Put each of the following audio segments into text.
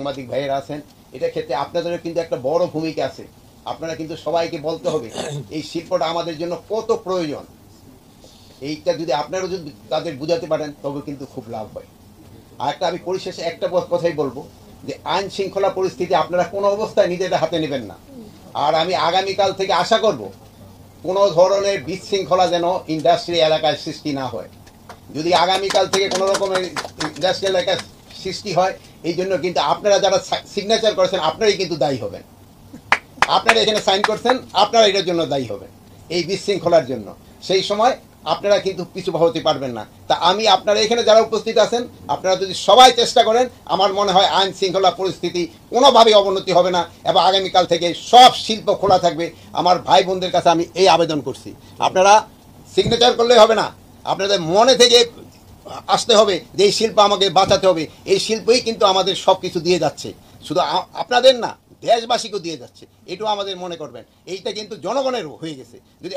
সাংবাদিক ভাইয়েরা আছেন, এটা ক্ষেত্রে আপনাদেরও কিন্তু একটা বড় ভূমিকা আছে। আপনারা কিন্তু সবাইকে বলতে হবে এই শিল্পটা আমাদের জন্য কত প্রয়োজন। এইটা যদি আপনারা যদি তাদের বুঝাতে পারেন তবে কিন্তু খুব লাভ হয়। আর একটা আমি পরিশেষে একটা কথাই বলবো যে আইন শৃঙ্খলা পরিস্থিতি আপনারা কোনো অবস্থায় নিজেদের হাতে নেবেন না। আর আমি আগামীকাল থেকে আশা করব কোনো ধরনের বিশৃঙ্খলা যেন ইন্ডাস্ট্রি এলাকায় সৃষ্টি না হয়। যদি আগামীকাল থেকে কোনো রকমের ইন্ডাস্ট্রি এলাকায় সৃষ্টি হয়, এই জন্য কিন্তু আপনারা যারা সিগনেচার করেছেন আপনারাই কিন্তু দায়ী হবেন। আপনারা এখানে সাইন করছেন, আপনারা এটার জন্য দায়ী হবেন, এই বিশৃঙ্খলার জন্য। সেই সময় আপনারা কিন্তু পিছু হতে পারবেন না। তা আমি আপনারা এখানে যারা উপস্থিত আছেন, আপনারা যদি সবাই চেষ্টা করেন, আমার মনে হয় আইন শৃঙ্খলা পরিস্থিতি কোনোভাবেই অবনতি হবে না এবং আগামীকাল থেকে সব শিল্প খোলা থাকবে। আমার ভাই বোনদের কাছে আমি এই আবেদন করছি, আপনারা সিগনেচার করলেই হবে না, আপনাদের মনে থেকে আসতে হবে যে এই শিল্প আমাকে বাঁচাতে হবে। এই শিল্পই কিন্তু আমাদের সব কিছু দিয়ে যাচ্ছে, শুধু আপনাদের না, দেশবাসীকেও দিয়ে যাচ্ছে। এটাও আমাদের মনে করবেন। এইটা কিন্তু জনগণেরও হয়ে গেছে। যদি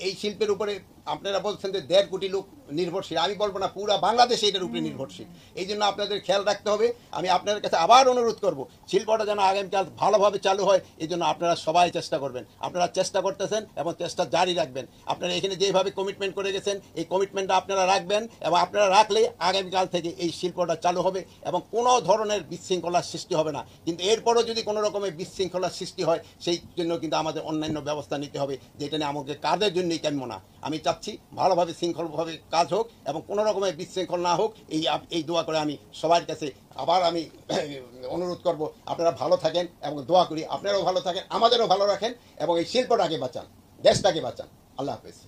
এই শিল্পের উপরে আপনারা বলছেন যে 1.5 কোটি লোক নির্ভরশীল, আমি বলবো না, পুরো বাংলাদেশে এটার উপরে নির্ভরশীল। এই জন্য আপনাদের খেয়াল রাখতে হবে। আমি আপনাদের কাছে আবার অনুরোধ করব, শিল্পটা যেন আগামীকাল ভালোভাবে চালু হয়, এই জন্য আপনারা সবাই চেষ্টা করবেন। আপনারা চেষ্টা করতেছেন এবং চেষ্টা জারি রাখবেন। আপনারা এখানে যেভাবে কমিটমেন্ট করে গেছেন, এই কমিটমেন্টটা আপনারা রাখবেন এবং আপনারা রাখলে আগামীকাল থেকে এই শিল্পটা চালু হবে এবং কোনো ধরনের বিশৃঙ্খলার সৃষ্টি হবে না। কিন্তু এরপরও যদি কোনো রকমের বিশৃঙ্খলার সৃষ্টি হয়, সেই জন্য কিন্তু আমাদের অন্যান্য ব্যবস্থা নিতে হবে, যেটা নিয়ে আমাকে কাদের জন্যই কাম্য না। আমি চাচ্ছি ভালোভাবে শৃঙ্খলভাবে কাজ হোক এবং কোনো রকমের বিশৃঙ্খল না হোক। এই দোয়া করে আমি সবার কাছে আবার আমি অনুরোধ করব, আপনারা ভালো থাকেন এবং দোয়া করি আপনারাও ভালো থাকেন, আমাদেরও ভালো রাখেন এবং এই শিল্পটাকে বাঁচান, দেশটাকে বাঁচান। আল্লাহ হাফেজ।